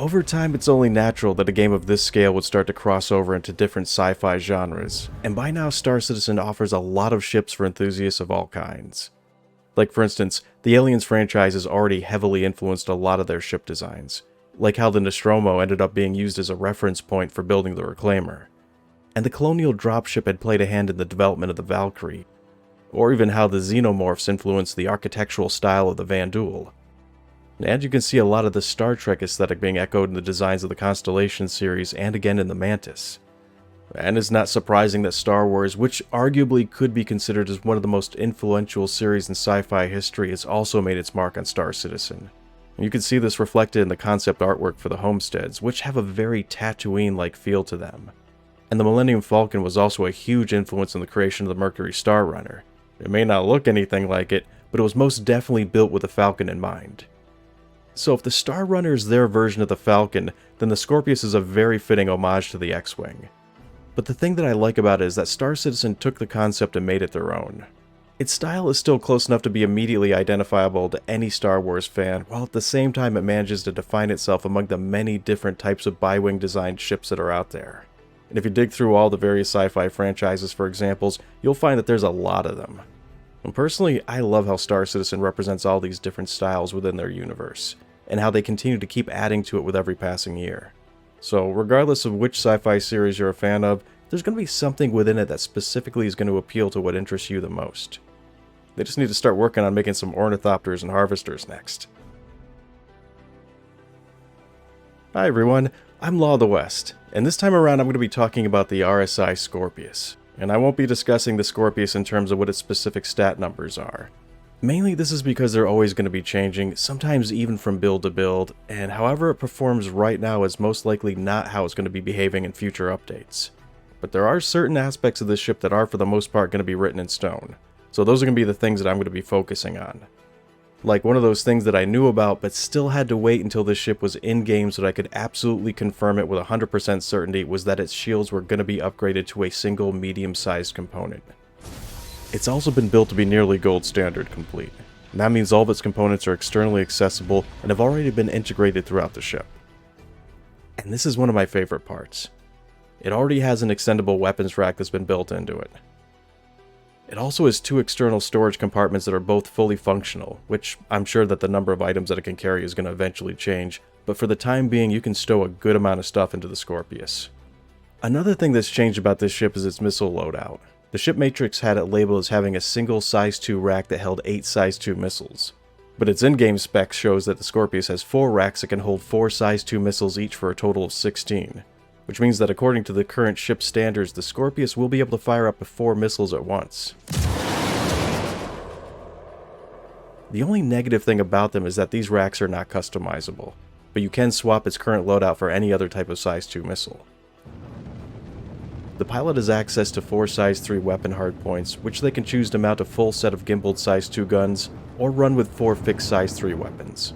Over time, it's only natural that a game of this scale would start to cross over into different sci-fi genres, and by now Star Citizen offers a lot of ships for enthusiasts of all kinds. Like for instance, the Aliens franchise has already heavily influenced a lot of their ship designs, like how the Nostromo ended up being used as a reference point for building the Reclaimer, and the Colonial dropship had played a hand in the development of the Valkyrie, or even how the Xenomorphs influenced the architectural style of the Vanduul. And you can see a lot of the Star Trek aesthetic being echoed in the designs of the Constellation series and again in the Mantis. And it's not surprising that Star Wars, which arguably could be considered as one of the most influential series in sci-fi history, has also made its mark on Star Citizen. And you can see this reflected in the concept artwork for the homesteads, which have a very Tatooine-like feel to them. And the Millennium Falcon was also a huge influence in the creation of the Mercury Star Runner. It may not look anything like it, but it was most definitely built with the Falcon in mind. So if the Star Runner is their version of the Falcon, then the Scorpius is a very fitting homage to the X-Wing. But the thing that I like about it is that Star Citizen took the concept and made it their own. Its style is still close enough to be immediately identifiable to any Star Wars fan, while at the same time it manages to define itself among the many different types of bi-wing designed ships that are out there. And if you dig through all the various sci-fi franchises for examples, you'll find that there's a lot of them. And personally, I love how Star Citizen represents all these different styles within their universe, and how they continue to keep adding to it with every passing year. So regardless of which sci-fi series you're a fan of, there's going to be something within it that specifically is going to appeal to what interests you the most. They just need to start working on making some ornithopters and harvesters next. Hi everyone, I'm Law of the West, and this time around I'm going to be talking about the RSI Scorpius. And I won't be discussing the Scorpius in terms of what its specific stat numbers are. Mainly this is because they're always going to be changing, sometimes even from build to build, and however it performs right now is most likely not how it's going to be behaving in future updates. But there are certain aspects of this ship that are for the most part going to be written in stone, so those are going to be the things that I'm going to be focusing on. Like one of those things that I knew about but still had to wait until this ship was in-game so that I could absolutely confirm it with 100% certainty was that its shields were going to be upgraded to a single medium-sized component. It's also been built to be nearly gold standard complete, and that means all of its components are externally accessible and have already been integrated throughout the ship. And this is one of my favorite parts. It already has an extendable weapons rack that's been built into it. It also has two external storage compartments that are both fully functional, which I'm sure that the number of items that it can carry is going to eventually change, but for the time being you can stow a good amount of stuff into the Scorpius. Another thing that's changed about this ship is its missile loadout. The ship matrix had it labeled as having a single size 2 rack that held 8 size 2 missiles. But its in-game spec shows that the Scorpius has 4 racks that can hold 4 size 2 missiles each for a total of 16. Which means that according to the current ship standards, the Scorpius will be able to fire up to 4 missiles at once. The only negative thing about them is that these racks are not customizable, but you can swap its current loadout for any other type of size 2 missile. The pilot has access to 4 size 3 weapon hardpoints, which they can choose to mount a full set of gimbaled size 2 guns, or run with 4 fixed size 3 weapons.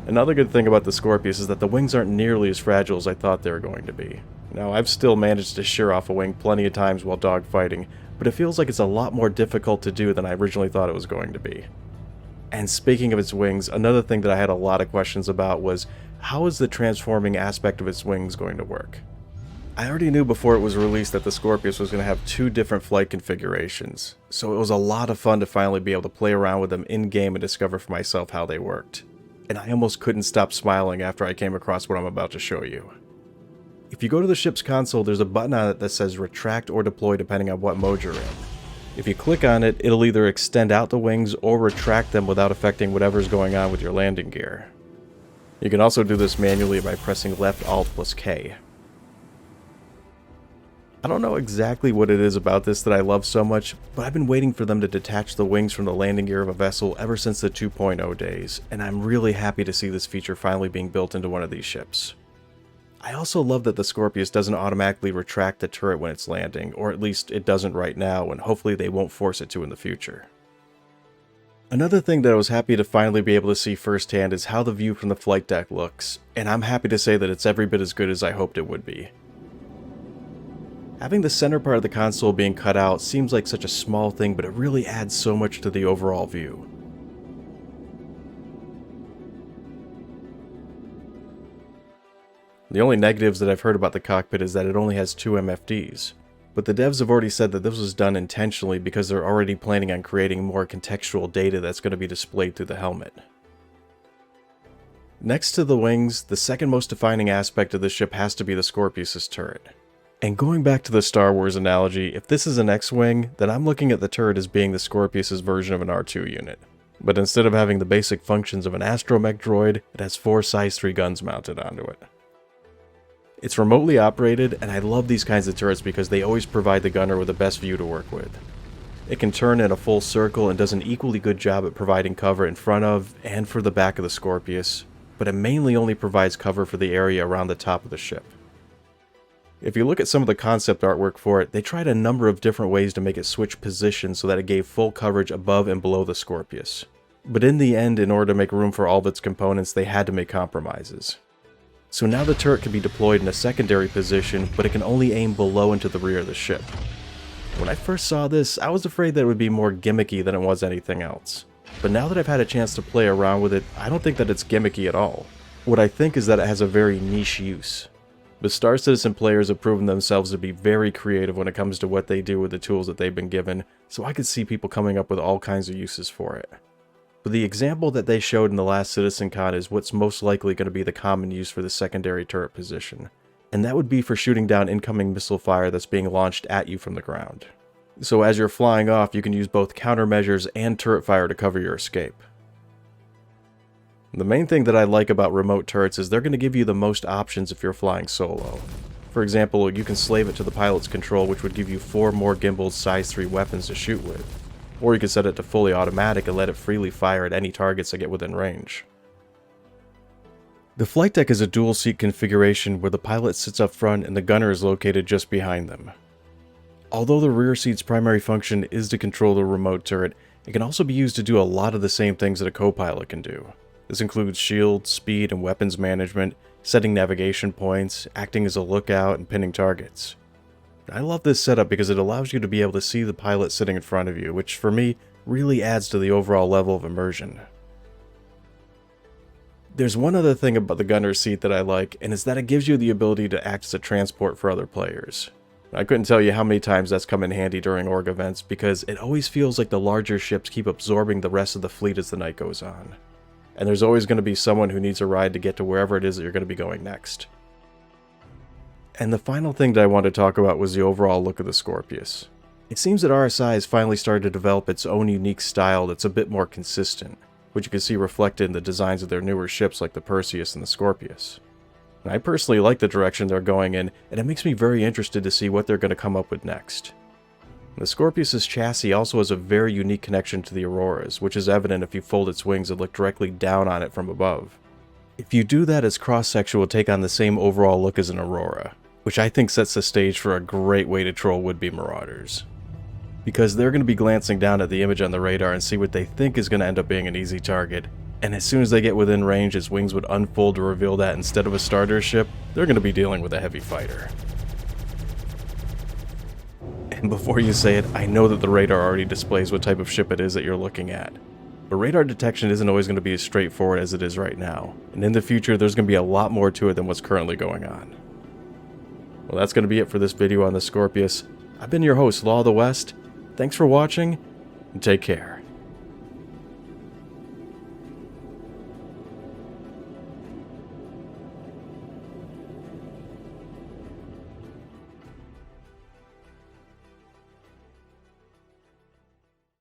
Another good thing about the Scorpius is that the wings aren't nearly as fragile as I thought they were going to be. Now, I've still managed to shear off a wing plenty of times while dogfighting, but it feels like it's a lot more difficult to do than I originally thought it was going to be. And speaking of its wings, another thing that I had a lot of questions about was, how is the transforming aspect of its wings going to work? I already knew before it was released that the Scorpius was going to have 2 different flight configurations, so it was a lot of fun to finally be able to play around with them in-game and discover for myself how they worked. And I almost couldn't stop smiling after I came across what I'm about to show you. If you go to the ship's console, there's a button on it that says retract or deploy depending on what mode you're in. If you click on it, it'll either extend out the wings or retract them without affecting whatever's going on with your landing gear. You can also do this manually by pressing left Alt plus K. I don't know exactly what it is about this that I love so much, but I've been waiting for them to detach the wings from the landing gear of a vessel ever since the 2.0 days, and I'm really happy to see this feature finally being built into one of these ships. I also love that the Scorpius doesn't automatically retract the turret when it's landing, or at least it doesn't right now, and hopefully they won't force it to in the future. Another thing that I was happy to finally be able to see firsthand is how the view from the flight deck looks, and I'm happy to say that it's every bit as good as I hoped it would be. Having the center part of the console being cut out seems like such a small thing, but it really adds so much to the overall view. The only negatives that I've heard about the cockpit is that it only has 2 MFDs. But the devs have already said that this was done intentionally because they're already planning on creating more contextual data that's going to be displayed through the helmet. Next to the wings, the second most defining aspect of the ship has to be the Scorpius turret. And going back to the Star Wars analogy, if this is an X-Wing, then I'm looking at the turret as being the Scorpius' version of an R2 unit. But instead of having the basic functions of an astromech droid, it has 4 size 3 guns mounted onto it. It's remotely operated, and I love these kinds of turrets because they always provide the gunner with the best view to work with. It can turn in a full circle and does an equally good job at providing cover in front of and for the back of the Scorpius, but it mainly only provides cover for the area around the top of the ship. If you look at some of the concept artwork for it, they tried a number of different ways to make it switch positions so that it gave full coverage above and below the Scorpius. But in the end, in order to make room for all of its components, they had to make compromises. So now the turret can be deployed in a secondary position, but it can only aim below and to the rear of the ship. When I first saw this, I was afraid that it would be more gimmicky than it was anything else. But now that I've had a chance to play around with it, I don't think that it's gimmicky at all. What I think is that it has a very niche use. The Star Citizen players have proven themselves to be very creative when it comes to what they do with the tools that they've been given, so I could see people coming up with all kinds of uses for it. But the example that they showed in the last CitizenCon is what's most likely going to be the common use for the secondary turret position, and that would be for shooting down incoming missile fire that's being launched at you from the ground. So as you're flying off, you can use both countermeasures and turret fire to cover your escape. The main thing that I like about remote turrets is they're going to give you the most options if you're flying solo. For example, you can slave it to the pilot's control, which would give you 4 more gimbaled size 3 weapons to shoot with. Or you can set it to fully automatic and let it freely fire at any targets that get within range. The flight deck is a dual seat configuration where the pilot sits up front and the gunner is located just behind them. Although the rear seat's primary function is to control the remote turret, it can also be used to do a lot of the same things that a co-pilot can do. This includes shield, speed, and weapons management, setting navigation points, acting as a lookout, and pinning targets. I love this setup because it allows you to be able to see the pilot sitting in front of you, which for me really adds to the overall level of immersion. There's one other thing about the gunner's seat that I like, and it's that it gives you the ability to act as a transport for other players. I couldn't tell you how many times that's come in handy during org events because it always feels like the larger ships keep absorbing the rest of the fleet as the night goes on. And there's always going to be someone who needs a ride to get to wherever it is that you're going to be going next. And the final thing that I want to talk about was the overall look of the Scorpius. It seems that RSI has finally started to develop its own unique style that's a bit more consistent, which you can see reflected in the designs of their newer ships like the Perseus and the Scorpius. And I personally like the direction they're going in, and it makes me very interested to see what they're going to come up with next. The Scorpius' chassis also has a very unique connection to the Aurora's, which is evident if you fold its wings and look directly down on it from above. If you do that, its cross-section will take on the same overall look as an Aurora, which I think sets the stage for a great way to troll would-be marauders. Because they're going to be glancing down at the image on the radar and see what they think is going to end up being an easy target, and as soon as they get within range, its wings would unfold to reveal that instead of a starter ship, they're going to be dealing with a heavy fighter. And before you say it, I know that the radar already displays what type of ship it is that you're looking at. But radar detection isn't always going to be as straightforward as it is right now, and in the future there's going to be a lot more to it than what's currently going on. Well, that's going to be it for this video on the Scorpius. I've been your host, Law of the West. Thanks for watching, and take care.